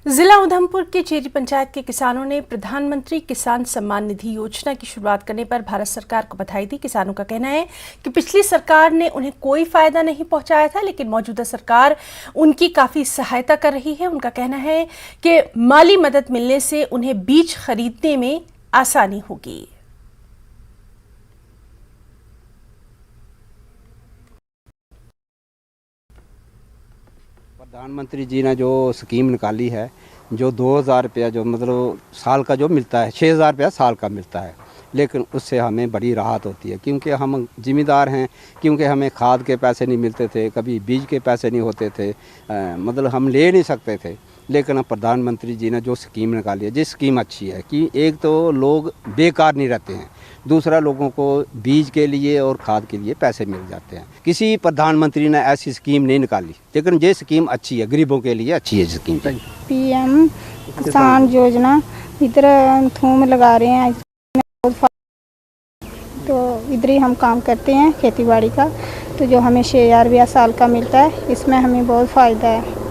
जिला उधमपुर के चेरी पंचायत के किसानों ने प्रधानमंत्री किसान सम्मान निधि योजना की शुरुआत करने पर भारत सरकार को बधाई दी। किसानों का कहना है कि पिछली सरकार ने उन्हें कोई फायदा नहीं पहुंचाया था, लेकिन मौजूदा सरकार उनकी काफी सहायता कर रही है। उनका कहना है कि माली मदद मिलने से उन्हें बीज खरीदने में आसानी होगी। प्रधानमंत्री जी ने जो स्कीम निकाली है, जो 2000 रुपया जो मतलब साल का जो मिलता है, 6000 रुपया साल का मिलता है, लेकिन उससे हमें बड़ी राहत होती है क्योंकि हम जिम्मेदार हैं। क्योंकि हमें खाद के पैसे नहीं मिलते थे, कभी बीज के पैसे नहीं होते थे, मतलब हम ले नहीं सकते थे। लेकिन अब प्रधानमंत्री जी ने जो स्कीम निकाली है, जिस स्कीम अच्छी है कि एक तो लोग बेकार नहीं रहते हैं, दूसरा लोगों को बीज के लिए और खाद के लिए पैसे मिल जाते हैं। किसी प्रधानमंत्री ने ऐसी स्कीम नहीं निकाली, लेकिन ये स्कीम अच्छी है, गरीबों के लिए अच्छी है स्कीम। पीएम किसान योजना इधर थूम लगा रहे हैं, तो इधर ही हम काम करते हैं खेती बाड़ी का। तो जो हमें 6000 रुपया साल का मिलता है, इसमें हमें बहुत फ़ायदा है।